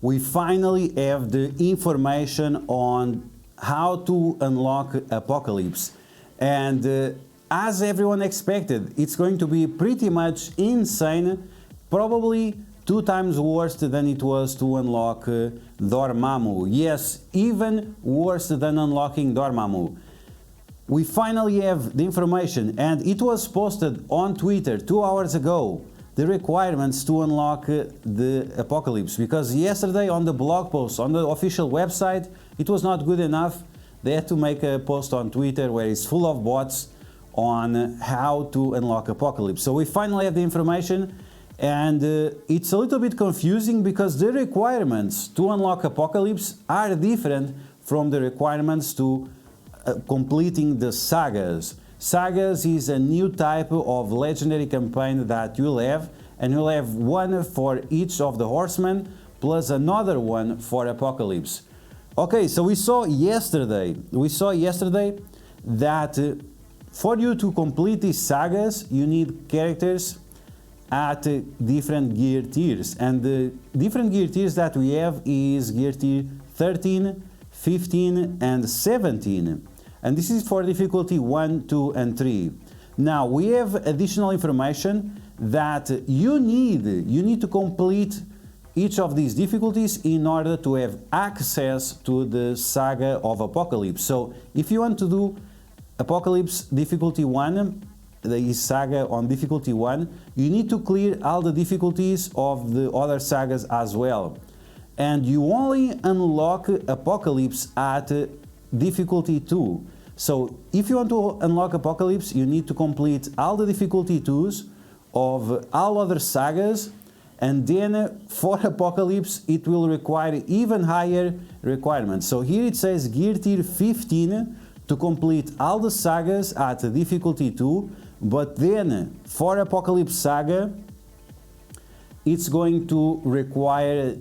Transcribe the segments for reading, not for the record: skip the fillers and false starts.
we finally have the information on how to unlock Apocalypse. And as everyone expected, it's going to be pretty much insane, probably 2 times worse than it was to unlock Dormammu. Yes, even worse than unlocking Dormammu. We finally have the information, and it was posted on Twitter 2 hours ago, the requirements to unlock the Apocalypse, because yesterday on the blog post on the official website it was not good enough. They had to make a post on Twitter where it's full of bots on how to unlock Apocalypse. So we finally have the information, and it's a little bit confusing because the requirements to unlock Apocalypse are different from the requirements to completing the sagas. Sagas is a new type of legendary campaign that you'll have, and you'll have one for each of the horsemen plus another one for Apocalypse. Okay, so we saw yesterday that for you to complete these sagas you need characters at different gear tiers, and the different gear tiers that we have is gear tier 13, 15 and 17. And this is for difficulty 1, 2 and 3. Now we have additional information that you need to complete each of these difficulties in order to have access to the saga of Apocalypse. So if you want to do Apocalypse difficulty 1, the saga on difficulty 1, you need to clear all the difficulties of the other sagas as well. And you only unlock Apocalypse at difficulty 2. So if you want to unlock Apocalypse, you need to complete all the difficulty 2s of all other sagas, and then for Apocalypse it will require even higher requirements. So here it says gear tier 15 to complete all the sagas at difficulty 2, but then for Apocalypse saga it's going to require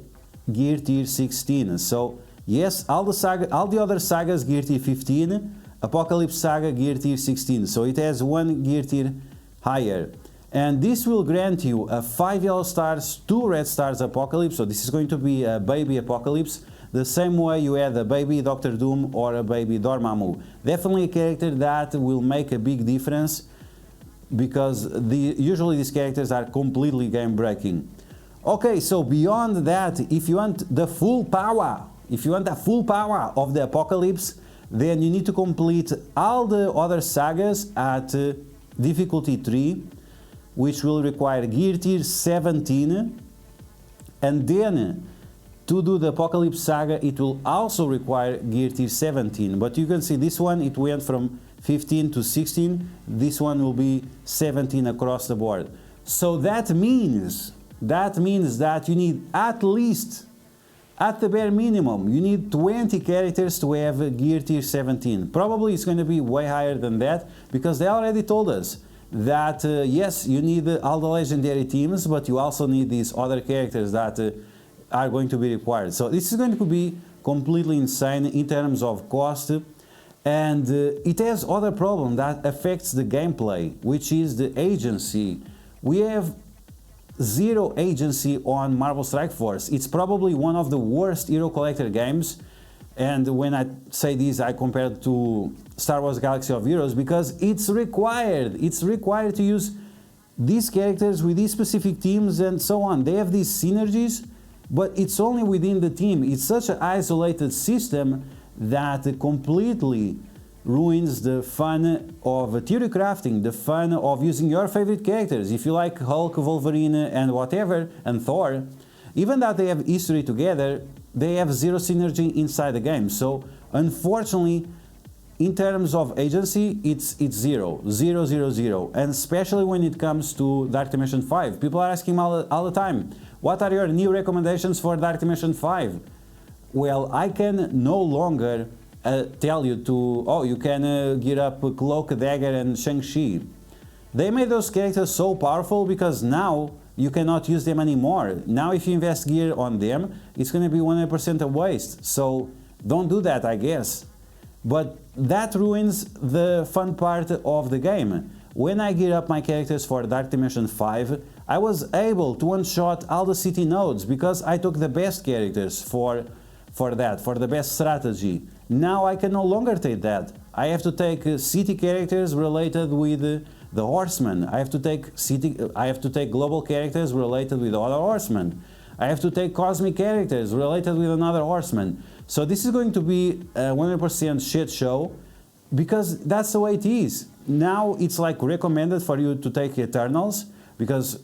gear tier 16. So yes, all the other sagas gear tier 15, Apocalypse saga gear tier 16, so it has 1 gear tier higher. And this will grant you a 5 yellow stars, 2 red stars Apocalypse, so this is going to be a baby Apocalypse, the same way you had a baby Doctor Doom or a baby Dormammu. Definitely a character that will make a big difference, because usually these characters are completely game breaking. Okay, so beyond that, if you want the full power, of the Apocalypse, then you need to complete all the other sagas at difficulty 3, which will require gear tier 17, and then to do the Apocalypse saga it will also require gear tier 17. But you can see this one, it went from 15 to 16, this one will be 17 across the board. So that means that you need at least, at the bare minimum, you need 20 characters to have gear tier 17. Probably it's going to be way higher than that, because they already told us that yes, you need all the legendary teams, but you also need these other characters that are going to be required. So this is going to be completely insane in terms of cost, and it has other problem that affects the gameplay, which is the agency. We have 0 agency on Marvel Strike Force. It's probably one of the worst Hero Collector games, and when I say this I compare it to Star Wars Galaxy of Heroes, because it's required to use these characters with these specific teams and so on. They have these synergies, but it's only within the team. It's such an isolated system that completely ruins the fun of theory crafting, the fun of using your favorite characters. If you like Hulk, Wolverine and whatever, and Thor, even that they have history together, they have 0 synergy inside the game. So unfortunately, in terms of agency, it's 0, 0, 0, 0. And especially when it comes to Dark Dimension 5. People are asking all the time, what are your new recommendations for Dark Dimension 5? Well, I can no longer tell you to, oh, you can gear up Cloak, Dagger and Shang-Chi. They made those characters so powerful because now you cannot use them anymore. Now if you invest gear on them, it's going to be 100% a waste. So don't do that, I guess. But that ruins the fun part of the game. when I gear up my characters for Dark Dimension 5, I was able to one-shot all the city nodes because I took the best characters for the best strategy. Now I can no longer take that. I have to take city characters related with the horsemen. I have to take global characters related with other horsemen. I have to take cosmic characters related with another horseman. So this is going to be a 100% shit show because that's the way it is. Now it's like recommended for you to take Eternals because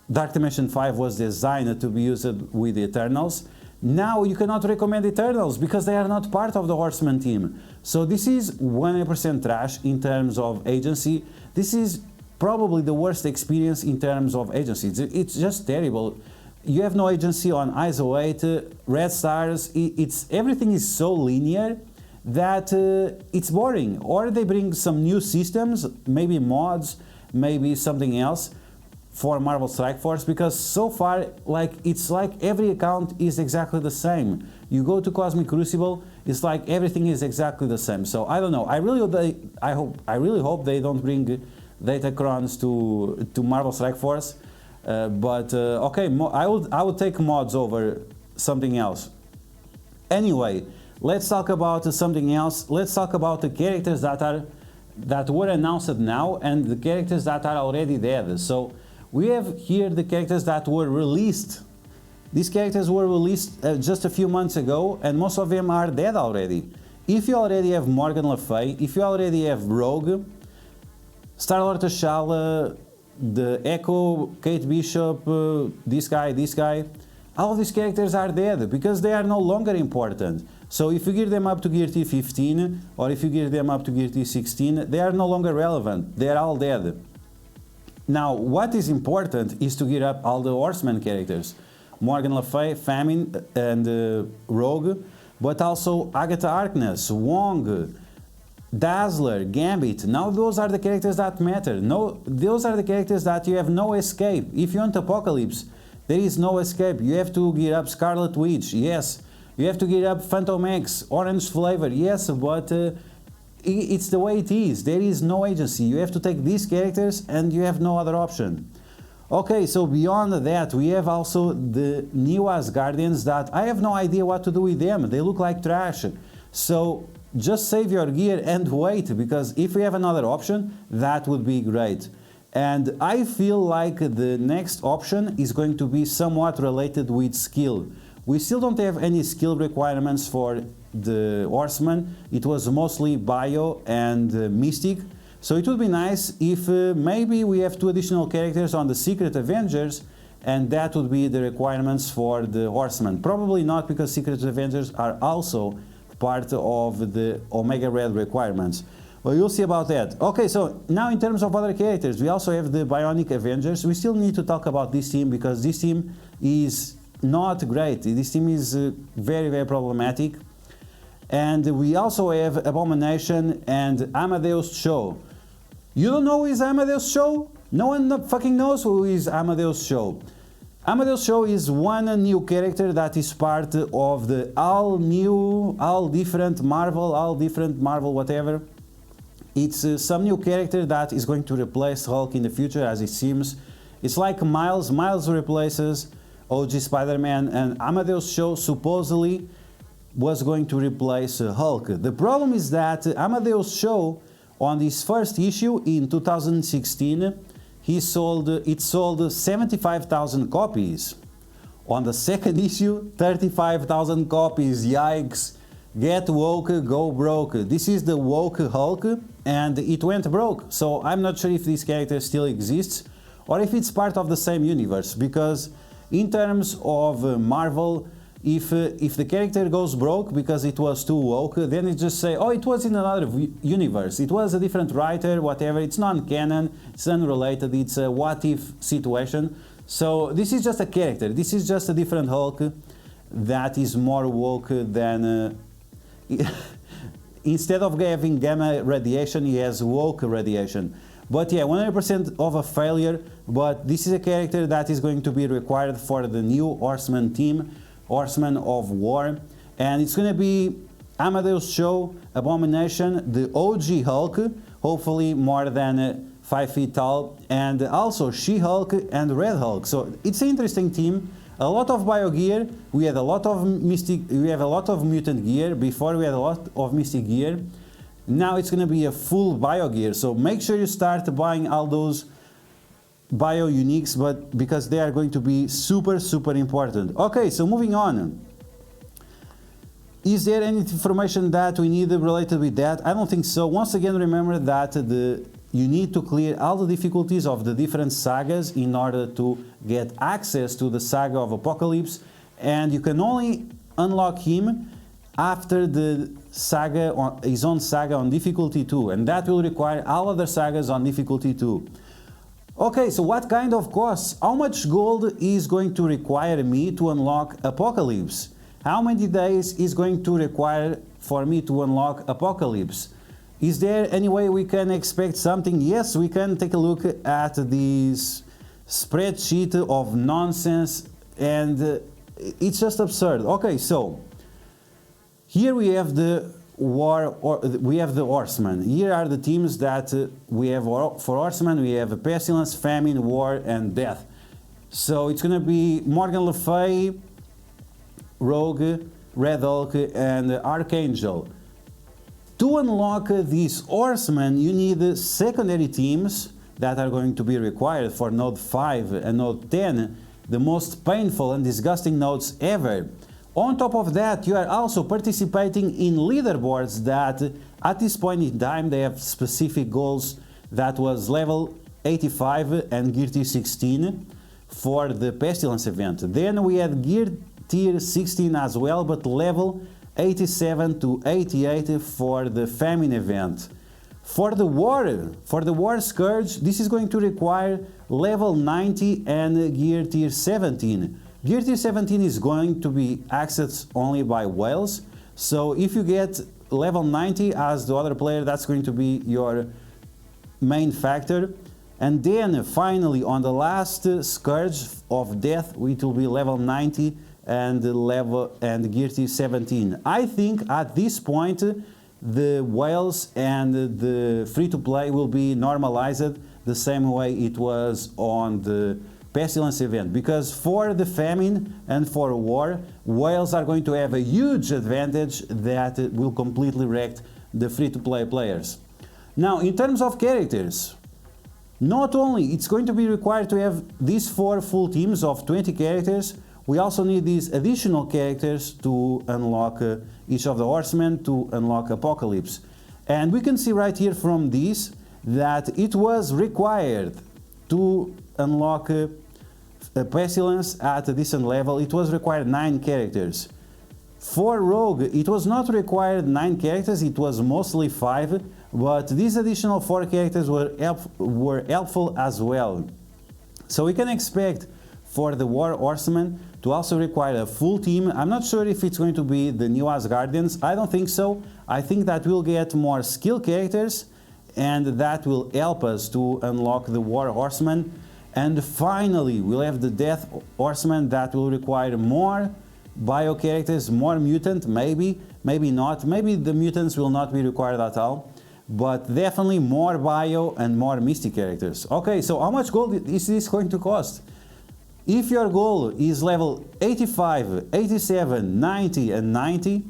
Dark Dimension 5 was designed to be used with the Eternals. Now you cannot recommend Eternals because they are not part of the Horseman team. So this is 100% trash in terms of agency. This is probably the worst experience in terms of agency. It's just terrible. You have no agency on ISO 8, Red Stars. Everything is so linear that it's boring. Or they bring some new systems, maybe mods, maybe something else for Marvel Strike Force, because so far it's like every account is exactly the same. You go to Cosmic Crucible, it's like everything is exactly the same. So I don't know. I really hope they don't bring Datacrons to Marvel Strike Force. Okay, I would take mods over something else. Anyway, let's talk about something else. Let's talk about the characters that were announced now and the characters that are already dead. So we have here the characters that were released. These characters were released just a few months ago, and most of them are dead already. If you already have Morgan Le Fay, if you already have Rogue, Star-Lord T'Challa, the Echo, Kate Bishop, this guy, all of these characters are dead because they are no longer important. So if you gear them up to Gear Tier 15 or if you gear them up to Gear Tier 16, they are no longer relevant. They are all dead. Now, what is important is to gear up all the Horseman characters. Morgan Le Fay, Famine, and Rogue, but also Agatha Harkness, Wong, Dazzler, Gambit. Now those are the characters that matter. No, those are the characters that you have no escape. If you want Apocalypse, there is no escape. You have to gear up Scarlet Witch, yes. You have to gear up Phantom X, Orange Flavor, yes, but it's the way it is. There is no agency. You have to take these characters and you have no other option. Okay, so beyond that, we have also the new Asgardians that I have no idea what to do with them. They look like trash. So just save your gear and wait, because if we have another option, that would be great. And I feel like the next option is going to be somewhat related with skill. We still don't have any skill requirements for the Horseman. It was mostly Bio and Mystic. So it would be nice if maybe we have 2 additional characters on the Secret Avengers, and that would be the requirements for the Horseman. Probably not, because Secret Avengers are also part of the Omega Red requirements. Well, you'll see about that. Okay, so now in terms of other characters, we also have the Bionic Avengers. We still need to talk about this team because this team is not great. This team is very, very problematic. And we also have Abomination and Amadeus Cho. You don't know who is Amadeus Cho? No one fucking knows who is Amadeus Cho. Amadeus Cho is one new character that is part of the all different Marvel, whatever. It's some new character that is going to replace Hulk in the future, as it seems. It's like Miles. Miles replaces OG Spider-Man, and Amadeus Cho supposedly was going to replace Hulk. The problem is that Amadeus Cho, on his first issue in 2016, it sold 75,000 copies. On the second issue, 35,000 copies. Yikes! Get woke, go broke. This is the woke Hulk, and it went broke. So I'm not sure if this character still exists or if it's part of the same universe, because in terms of Marvel, if the character goes broke because it was too woke, then it just say, oh, it was in another universe, it was a different writer, whatever, it's non-canon, it's unrelated, it's a what-if situation. So this is just a character, this is just a different Hulk that is more woke than... instead of having gamma radiation, he has woke radiation. But yeah, 100% of a failure, but this is a character that is going to be required for the new Horseman team, Horseman of War, and it's going to be Amadeus Cho, Abomination, the OG Hulk, hopefully more than 5 feet tall, and also She-Hulk and Red Hulk. So it's an interesting team. A lot of bio gear. We had a lot of mystic. We have a lot of mutant gear. Before we had a lot of mystic gear. Now it's going to be a full bio gear. So make sure you start buying all those bio uniques, but because they are going to be super important. Okay, so moving on. Is there any information that we need related with that? I don't think so. Once again, remember that you need to clear all the difficulties of the different sagas in order to get access to the Saga of Apocalypse, and you can only unlock him after the saga his own saga on difficulty 2, and that will require all other sagas on difficulty 2. Okay, so what kind of costs? How much gold is going to require me to unlock Apocalypse? How many days is going to require for me to unlock Apocalypse? Is there any way we can expect something? Yes, we can take a look at this spreadsheet of nonsense, and it's just absurd. Okay, so here we have the we have the Horsemen. Here are the teams that we have for Horsemen. We have Pestilence, Famine, War, and Death. So it's going to be Morgan Le Fay, Rogue, Red Hulk, and Archangel. To unlock these Horsemen, you need secondary teams that are going to be required for Node 5 and Node 10, the most painful and disgusting nodes ever. On top of that, you are also participating in leaderboards that, at this point in time, they have specific goals. That was level 85 and Gear Tier 16 for the Pestilence event. Then we had Gear Tier 16 as well, but level 87 to 88 for the Famine event. For the War Scourge, this is going to require level 90 and Gear Tier 17. Gear Tier 17 is going to be accessed only by whales, so if you get level 90 as the other player, that's going to be your main factor. And then finally on the last Scourge of Death, it will be level 90 and Gear Tier 17. I think at this point the whales and the free-to-play will be normalized the same way it was on the Pestilence event, because for the Famine and for War, whales are going to have a huge advantage that will completely wreck the free-to-play players. Now, in terms of characters, not only it's going to be required to have these 4 full teams of 20 characters, we also need these additional characters to unlock each of the Horsemen, to unlock Apocalypse. And we can see right here from this that it was required to unlock a Pestilence at a decent level. It was required 9 characters. For Rogue, it was not required 9 characters, it was mostly 5, but these additional 4 characters were helpful as well. So we can expect for the War Horsemen to also require a full team. I'm not sure if it's going to be the new Asgardians. I don't think so. I think that we'll get more skill characters, and that will help us to unlock the War Horsemen. And finally, we'll have the Death Horsemen that will require more bio characters, more mutant, maybe not. Maybe the mutants will not be required at all, but definitely more bio and more mystic characters. Okay, so how much gold is this going to cost? If your goal is level 85, 87, 90 and 90,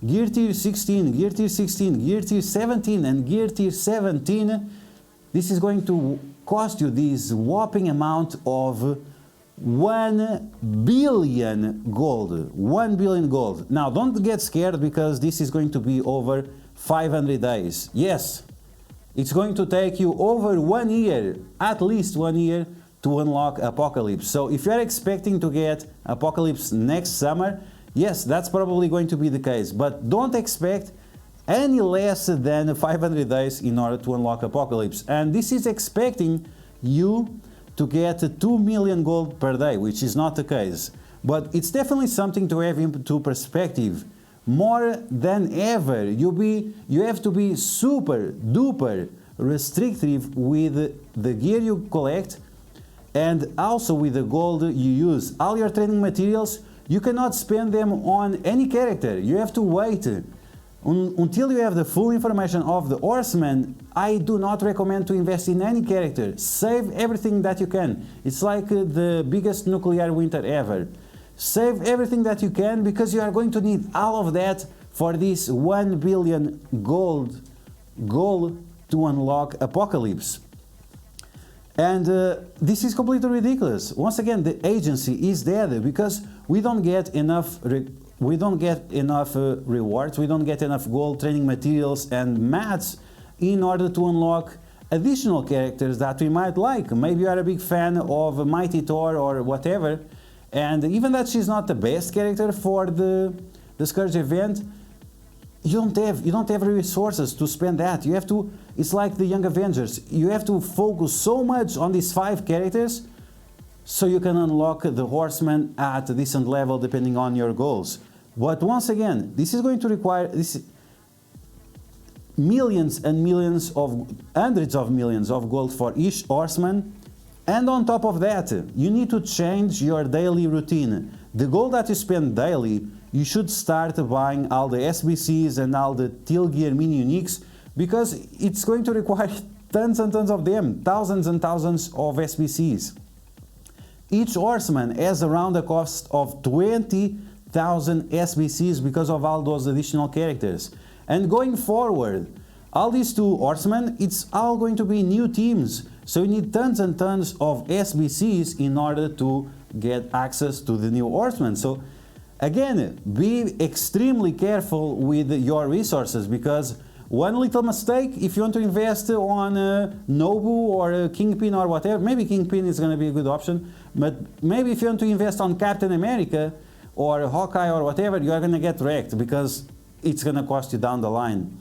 Gear Tier 16, Gear Tier 16, Gear Tier 17 and Gear Tier 17, this is going to cost you this whopping amount of 1 billion gold. 1 billion gold. Now, don't get scared, because this is going to be over 500 days. Yes, it's going to take you over 1 year, at least 1 year, to unlock Apocalypse. So if you're expecting to get Apocalypse next summer, yes, that's probably going to be the case, but don't expect any less than 500 days in order to unlock Apocalypse. And this is expecting you to get 2 million gold per day, which is not the case. But it's definitely something to have into perspective. More than ever, you have to be super duper restrictive with the gear you collect, and also with the gold you use. All your training materials, you cannot spend them on any character. You have to wait Until you have the full information of the horseman, I do not recommend to invest in any character. Save everything that you can. It's like the biggest nuclear winter ever. Save everything that you can, because you are going to need all of that for this 1 billion gold goal to unlock Apocalypse. And this is completely ridiculous. Once again, the agency is dead because we don't get enough rewards, we don't get enough gold, training materials and mats in order to unlock additional characters that we might like. Maybe you are a big fan of Mighty Thor or whatever, and even that she's not the best character for the Scourge event, you don't have resources to spend that. You have to, it's like the Young Avengers, you have to focus so much on these 5 characters so you can unlock the Horseman at a decent level depending on your goals. But once again, this is going to require millions and millions of, hundreds of millions of gold for each Horseman. And on top of that, you need to change your daily routine. The gold that you spend daily, you should start buying all the SBCs and all the Teal Gear mini uniques, because it's going to require tons and tons of them, thousands and thousands of SBCs. Each horseman has around a cost of 20,000 SBCs because of all those additional characters. And going forward, all these 2 horsemen, it's all going to be new teams. So you need tons and tons of SBCs in order to get access to the new horsemen. So again, be extremely careful with your resources, because one little mistake, if you want to invest on Nobu or Kingpin or whatever, maybe Kingpin is going to be a good option, but maybe if you want to invest on Captain America or Hawkeye or whatever, you are going to get wrecked because it's going to cost you down the line.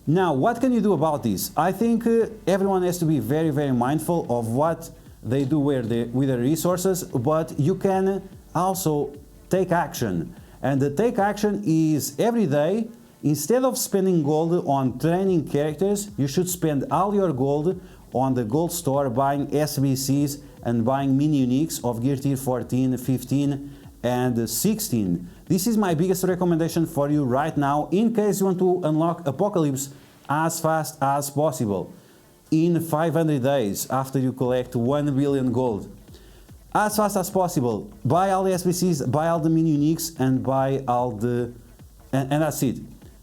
Now, what can you do about this? I think everyone has to be very, very mindful of what they do with their resources, but you can also take action. And the take action is every day, instead of spending gold on training characters, you should spend all your gold on the gold store buying SBCs and buying mini uniques of gear tier 14, 15 and 16. This is my biggest recommendation for you right now, in case you want to unlock Apocalypse as fast as possible in 500 days after you collect 1 billion gold. As fast as possible, buy all the SBCs, buy all the mini uniques and buy all the... and that's it.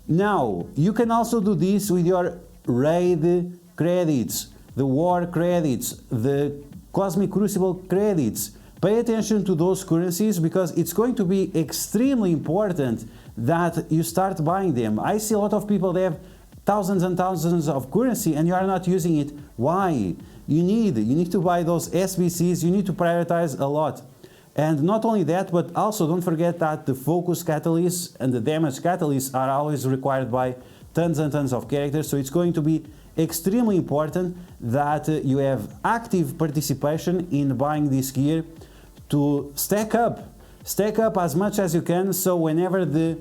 Now, you can also do this with your raid credits, the war credits, the Cosmic Crucible credits. Pay attention to those currencies, because it's going to be extremely important that you start buying them. I see a lot of people, they have thousands and thousands of currency and you are not using it. Why? You need to buy those SBCs, you need to prioritize a lot. And not only that, but also don't forget that the focus catalysts and the damage catalysts are always required by tons and tons of characters, so it's going to be extremely important that you have active participation in buying this gear to stack up as much as you can, so whenever the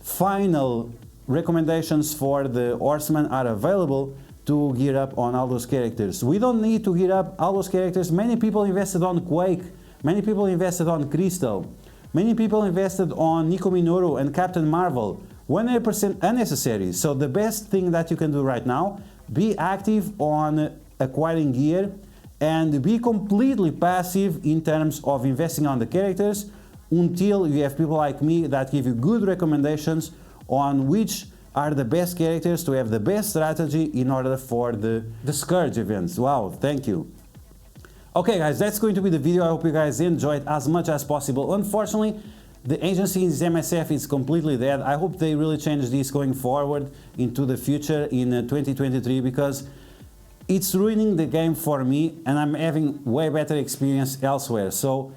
final recommendations for the horsemen are available, to gear up on all those characters. We don't need to gear up all those characters. Many people invested on Quake, many people invested on Crystal, many people invested on Nico Minoru and Captain Marvel. 100% unnecessary. So the best thing that you can do right now, be active on acquiring gear and be completely passive in terms of investing on the characters until you have people like me that give you good recommendations on which are the best characters to have the best strategy in order for the Scourge events. Wow, thank you. Okay guys, that's going to be the video. I hope you guys enjoyed as much as possible. Unfortunately, the agency's MSF is completely dead. I hope they really change this going forward into the future in 2023, because it's ruining the game for me and I'm having way better experience elsewhere. So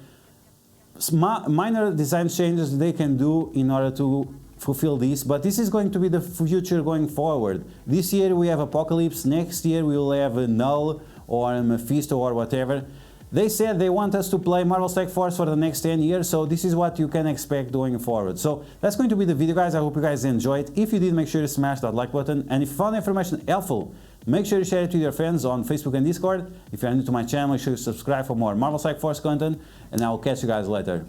minor design changes they can do in order to fulfill this, but this is going to be the future going forward. This year we have Apocalypse, next year we will have a Null or Mephisto or whatever. They said they want us to play Marvel Strike Force for the next 10 years, so this is what you can expect going forward. So that's going to be the video guys. I hope you guys enjoyed. If you did, make sure to smash that like button, and if you found the information helpful, make sure to share it with your friends on Facebook and Discord. If you're new to my channel, make sure to subscribe for more Marvel Strike Force content, and I will catch you guys later.